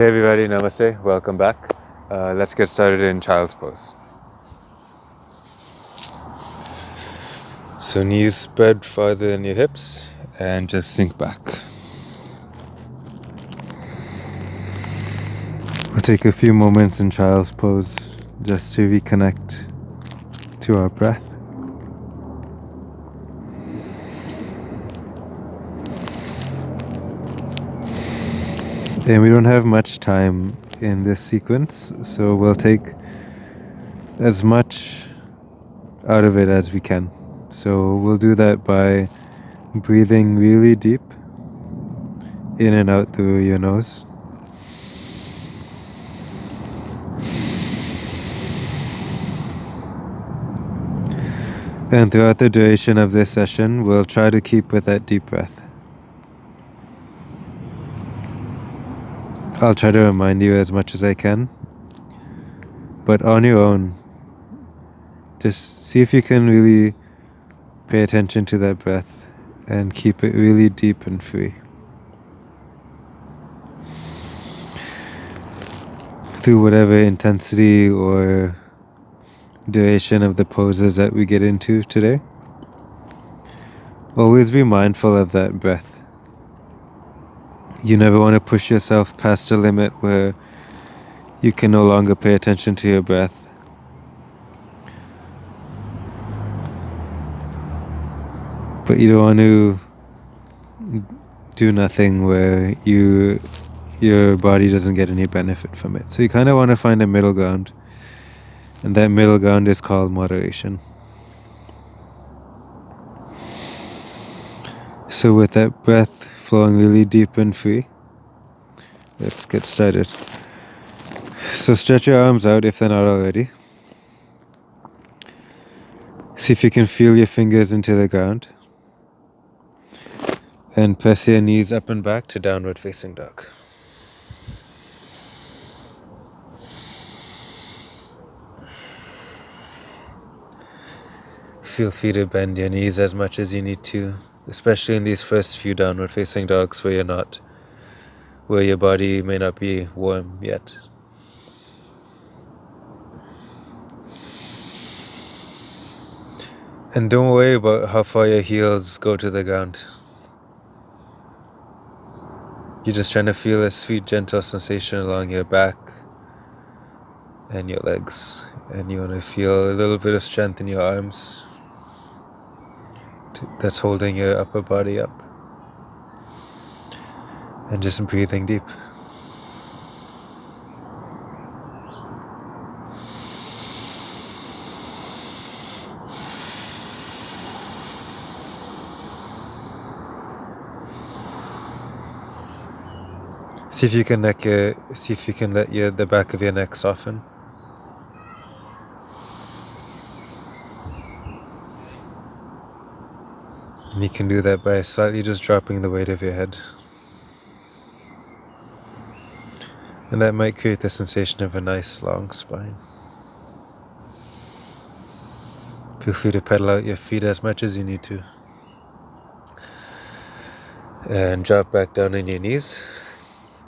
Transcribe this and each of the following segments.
Hey everybody, namaste, welcome back. Let's get started in child's pose. So knees spread farther than your hips and just sink back. We'll take a few moments in child's pose just to reconnect to our breath. And we don't have much time in this sequence, so we'll take as much out of it as we can. So we'll do that by breathing really deep in and out through your nose. And throughout the duration of this session, we'll try to keep with that deep breath. I'll try to remind you as much as I can, but on your own, just see if you can really pay attention to that breath and keep it really deep and free. Through whatever intensity or duration of the poses that we get into today, always be mindful of that breath. You never want to push yourself past a limit where you can no longer pay attention to your breath. But you don't want to do nothing where your body doesn't get any benefit from it. So you kind of want to find a middle ground. And that middle ground is called moderation. So with that breath flowing really deep and free, let's get started. So stretch your arms out if they're not already. See if you can feel your fingers into the ground. And press your knees up and back to downward facing dog. Feel free to bend your knees as much as you need to, especially in these first few downward facing dogs where your body may not be warm yet. And don't worry about how far your heels go to the ground. You're just trying to feel a sweet, gentle sensation along your back and your legs. And you want to feel a little bit of strength in your arms that's holding your upper body up. And just breathing deep. See if you can let the back of your neck soften. And you can do that by slightly just dropping the weight of your head. And that might create the sensation of a nice long spine. Feel free to pedal out your feet as much as you need to. And drop back down on your knees.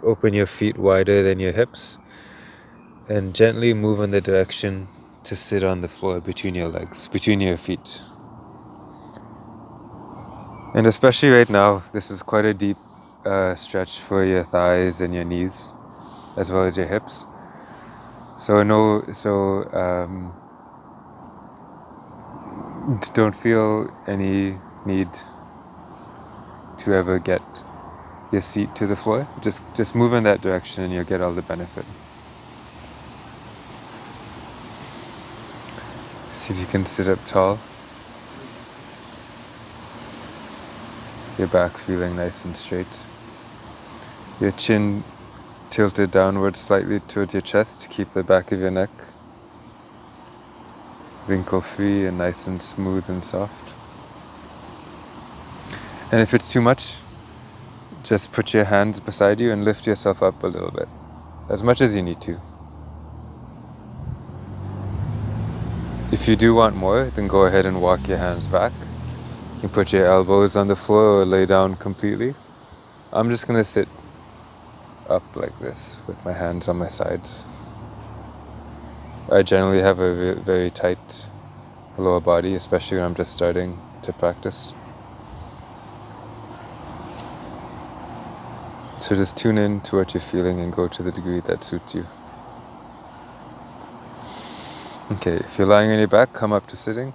Open your feet wider than your hips. And gently move in the direction to sit on the floor between your legs, between your feet. And especially right now, this is quite a deep stretch for your thighs and your knees, as well as your hips. Don't feel any need to ever get your seat to the floor. Just move in that direction and you'll get all the benefit. See if you can sit up tall. Your back feeling nice and straight. Your chin tilted downwards slightly towards your chest to keep the back of your neck wrinkle free and nice and smooth and soft. And if it's too much, just put your hands beside you and lift yourself up a little bit, as much as you need to. If you do want more, then go ahead and walk your hands back. You can put your elbows on the floor or lay down completely. I'm just going to sit up like this with my hands on my sides. I generally have a very tight lower body, especially when I'm just starting to practice. So just tune in to what you're feeling and go to the degree that suits you. Okay, if you're lying on your back, come up to sitting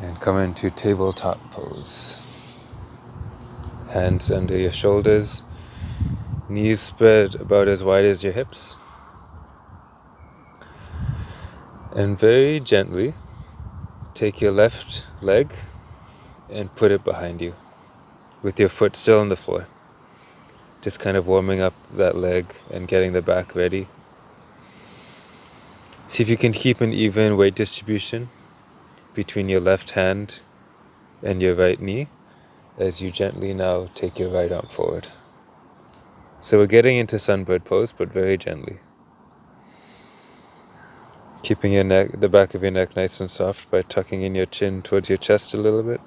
and come into tabletop pose. Hands under your shoulders, knees spread about as wide as your hips. And very gently, take your left leg and put it behind you, with your foot still on the floor. Just kind of warming up that leg and getting the back ready. See if you can keep an even weight distribution between your left hand and your right knee as you gently now take your right arm forward. So we're getting into sunbird pose, but very gently. Keeping your neck, the back of your neck nice and soft by tucking in your chin towards your chest a little bit.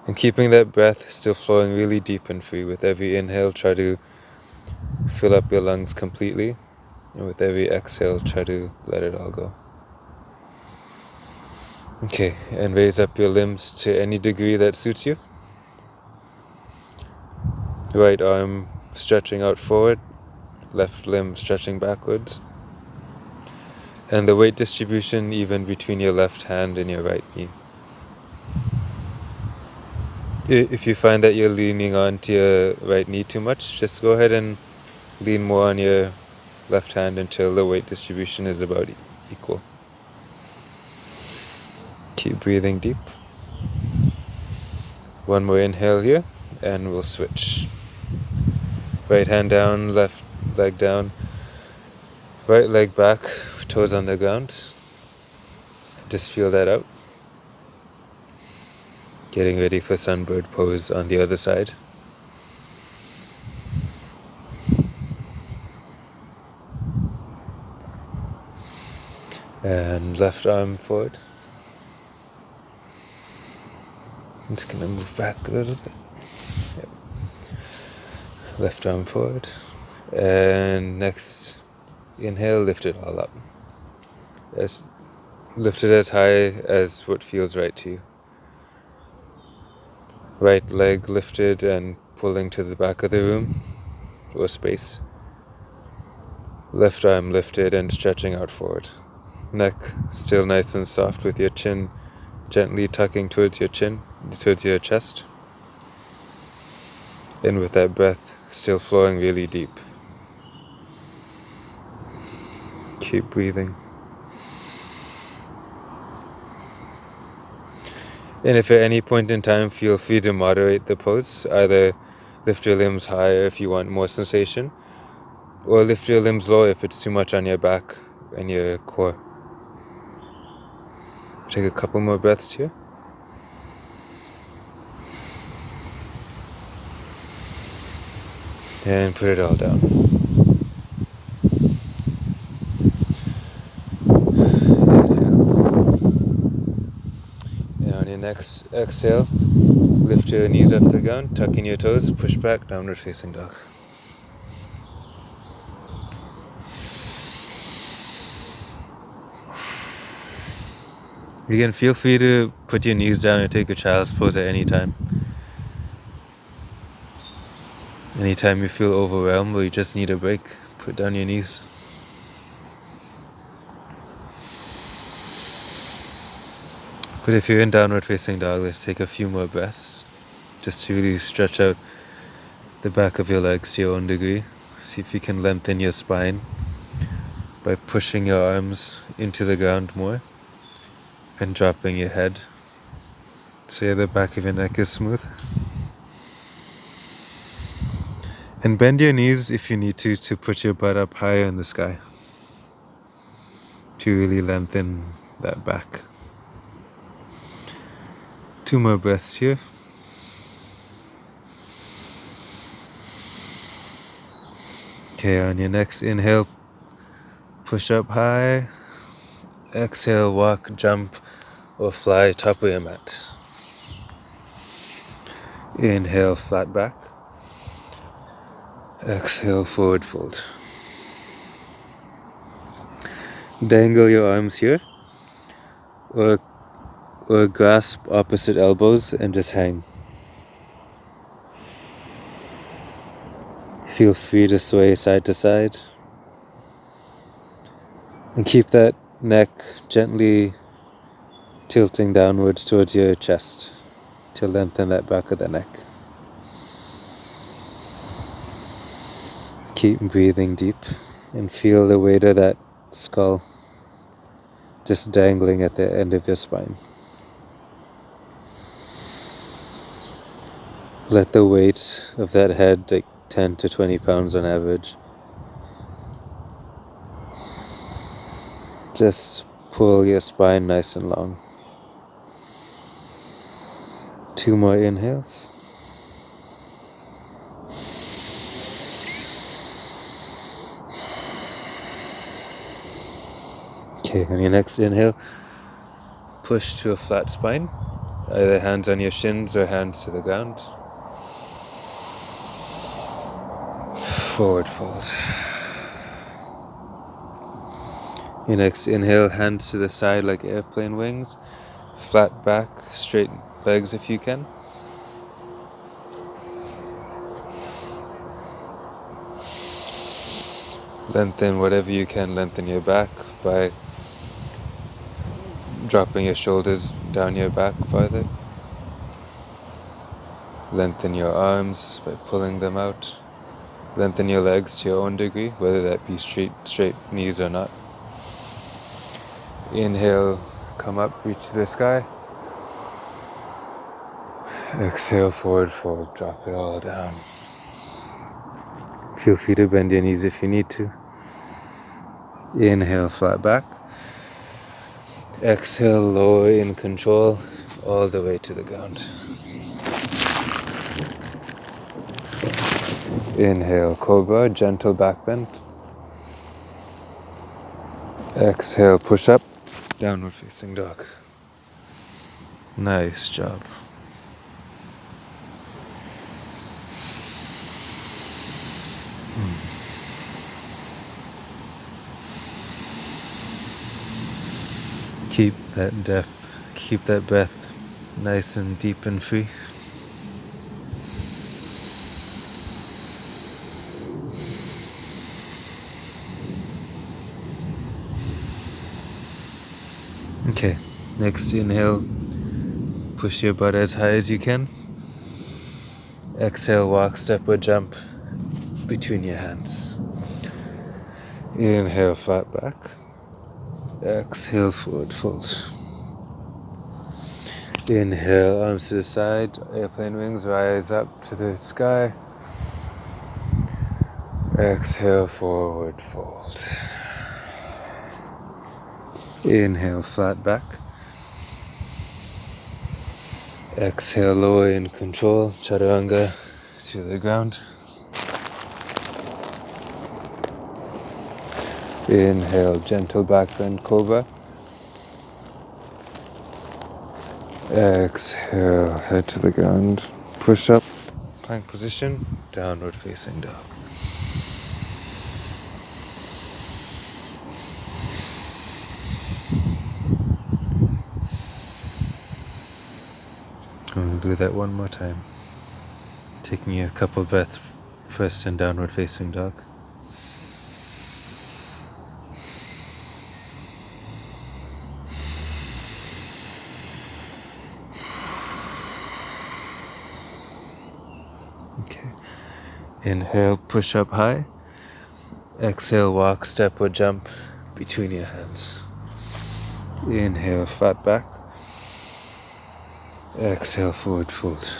And keeping that breath still flowing really deep and free. With every inhale, try to fill up your lungs completely. And with every exhale, try to let it all go. Okay, and raise up your limbs to any degree that suits you. Right arm stretching out forward, left limb stretching backwards. And the weight distribution even between your left hand and your right knee. If you find that you're leaning onto your right knee too much, just go ahead and lean more on your left hand until the weight distribution is about equal. Keep breathing deep. One more inhale here, and we'll switch. Right hand down, left leg down. Right leg back, toes on the ground. Just feel that out. Getting ready for sunbird pose on the other side. And left arm forward. I'm just going to move back a little bit. Yep. Left arm forward. And next inhale, lift it all up. Lift it as high as what feels right to you. Right leg lifted and pulling to the back of the room or space. Left arm lifted and stretching out forward. Neck still nice and soft with your chin gently tucking towards your chest. And with that breath still flowing really deep. Keep breathing. And if at any point in time feel free to moderate the pose, either lift your limbs higher if you want more sensation, or lift your limbs lower if it's too much on your back and your core. Take a couple more breaths here. And put it all down. And on your next exhale, lift your knees off the ground, tuck in your toes, push back, downward facing dog. Again, feel free to put your knees down and take a child's pose at any time. Anytime you feel overwhelmed or you just need a break, put down your knees. But if you're in downward facing dog, let's take a few more breaths. Just to really stretch out the back of your legs to your own degree. See if you can lengthen your spine by pushing your arms into the ground more and dropping your head so the back of your neck is smooth. And bend your knees if you need to put your butt up higher in the sky to really lengthen that back. 2 more breaths here. Okay, on your next inhale, push up high. Exhale, walk, jump, or fly top of your mat. Inhale, flat back. Exhale, forward fold. Dangle your arms here, or grasp opposite elbows and just hang. Feel free to sway side to side. And keep that neck gently tilting downwards towards your chest to lengthen that back of the neck. Keep breathing deep and feel the weight of that skull just dangling at the end of your spine. Let the weight of that head, like 10 to 20 pounds on average, just pull your spine nice and long. 2 more inhales. Okay, on your next inhale, push to a flat spine, either hands on your shins or hands to the ground. Forward fold. Your next inhale, hands to the side like airplane wings, flat back, straight legs if you can. Lengthen whatever you can, lengthen your back by dropping your shoulders down your back farther. Lengthen your arms by pulling them out. Lengthen your legs to your own degree, whether that be straight knees or not. Inhale, come up, reach to the sky. Exhale, forward fold, drop it all down. Feel free to bend your knees if you need to. Inhale, flat back. Exhale, lower in control, all the way to the ground. Inhale, cobra, gentle back bend. Exhale, push up, downward facing dog. Nice job. Keep that depth, keep that breath nice and deep and free. Okay, next inhale, push your butt as high as you can. Exhale, walk, step or jump between your hands. Inhale, flat back. Exhale, forward fold. Inhale, arms to the side, airplane wings, rise up to the sky. Exhale, forward fold. Inhale, flat back. Exhale, lower in control, chaturanga to the ground. Inhale, gentle back bend, cobra. Exhale, head to the ground. Push up, plank position, downward facing dog. We'll do that one more time. Taking a couple breaths first in downward facing dog. Okay. Inhale, push up high. Exhale, walk, step or jump between your hands. Inhale, flat back. Exhale, forward fold.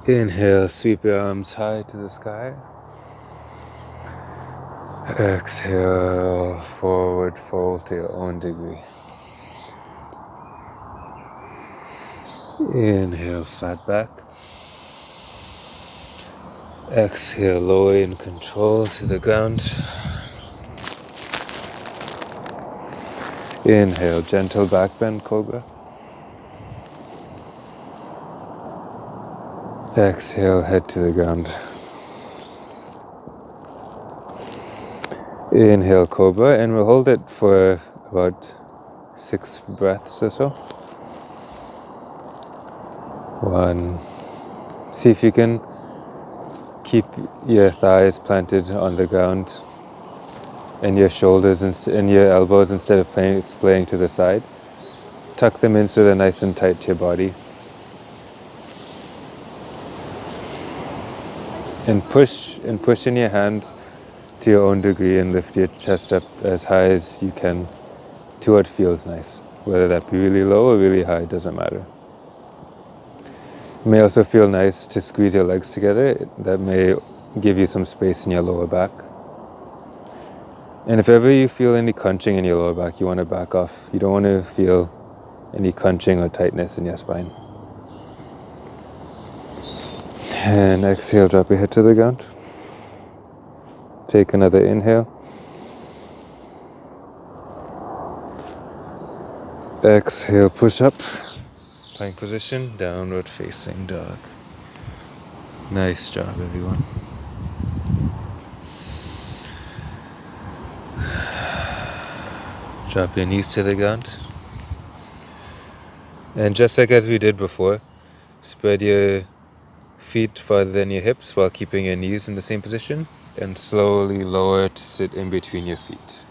Inhale, sweep your arms high to the sky. Exhale, forward fold to your own degree. Inhale, flat back. Exhale, lower in control to the ground. Inhale, gentle back bend, cobra. Exhale, head to the ground. Inhale, cobra, and we'll hold it for about 6 breaths or so. 1. See if you can keep your thighs planted on the ground and your shoulders and your elbows, instead of splaying to the side, tuck them in so they're nice and tight to your body. And push in your hands to your own degree, and lift your chest up as high as you can to what feels nice. Whether that be really low or really high, doesn't matter. It may also feel nice to squeeze your legs together. That may give you some space in your lower back. And if ever you feel any crunching in your lower back, you want to back off. You don't want to feel any crunching or tightness in your spine. And exhale, drop your head to the ground. Take another inhale. Exhale, push up. Plank position, downward facing dog. Nice job, everyone. Drop your knees to the ground. And just like as we did before, spread your feet farther than your hips while keeping your knees in the same position, and slowly lower to sit in between your feet.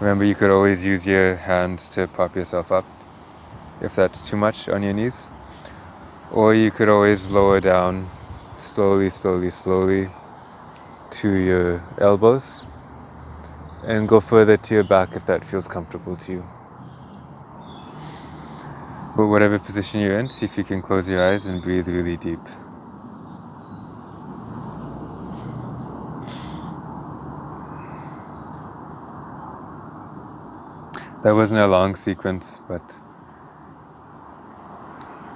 Remember, you could always use your hands to prop yourself up if that's too much on your knees. Or you could always lower down slowly to your elbows and go further to your back if that feels comfortable to you. But whatever position you're in, see if you can close your eyes and breathe really deep. That wasn't a long sequence, but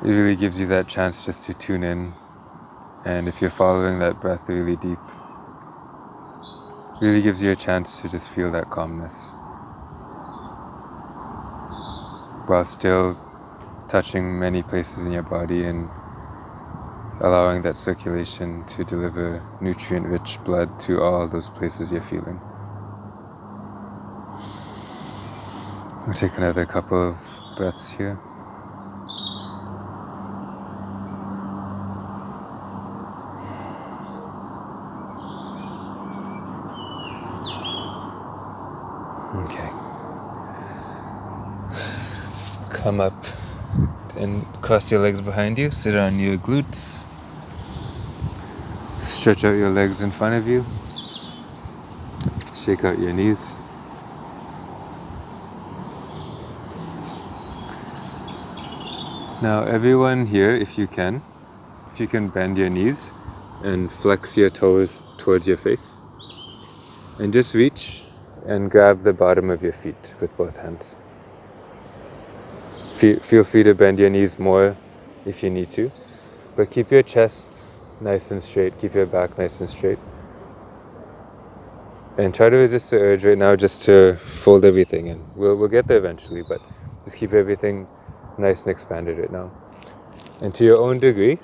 it really gives you that chance just to tune in. And if you're following that breath really deep, it really gives you a chance to just feel that calmness, while still touching many places in your body and allowing that circulation to deliver nutrient-rich blood to all those places you're feeling. We'll take another couple of breaths here. Okay. Come up and cross your legs behind you. Sit on your glutes. Stretch out your legs in front of you. Shake out your knees. Now everyone here, if you can bend your knees and flex your toes towards your face. And just reach and grab the bottom of your feet with both hands. Feel free to bend your knees more if you need to, but keep your chest nice and straight, keep your back nice and straight. And try to resist the urge right now just to fold everything in. We'll get there eventually, but just keep everything nice and expanded right now. And to your own degree,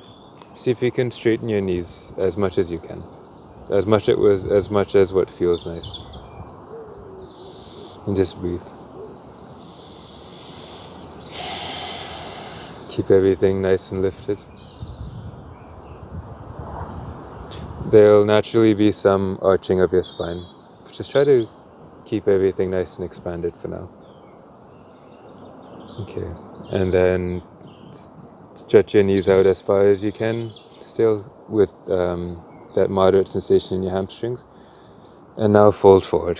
see if you can straighten your knees as much as you can. As much as what feels nice. And just breathe. Keep everything nice and lifted. There'll naturally be some arching of your spine. Just try to keep everything nice and expanded for now. Okay, and then stretch your knees out as far as you can, still with that moderate sensation in your hamstrings. And now fold forward.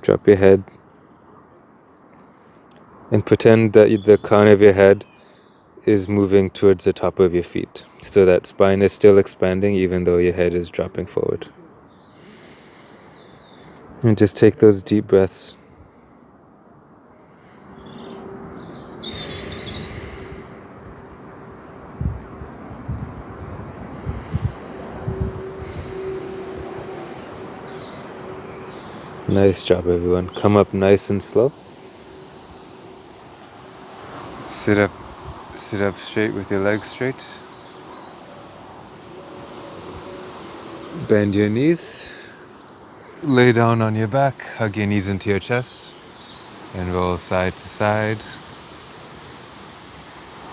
Drop your head and pretend that the crown of your head is moving towards the top of your feet. So that spine is still expanding even though your head is dropping forward. And just take those deep breaths. Nice job, everyone. Come up nice and slow. Sit up straight with your legs straight. Bend your knees. Lay down on your back. Hug your knees into your chest. And roll side to side.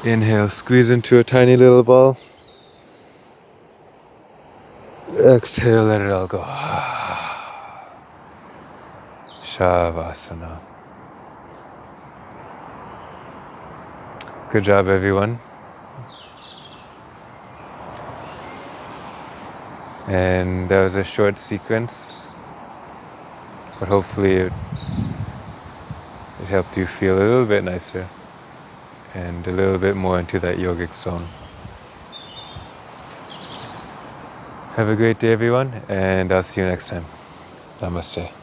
Inhale, squeeze into a tiny little ball. Exhale, let it all go. Shavasana. Good job, everyone. And that was a short sequence, but hopefully it helped you feel a little bit nicer and a little bit more into that yogic zone. Have a great day, everyone, and I'll see you next time. Namaste.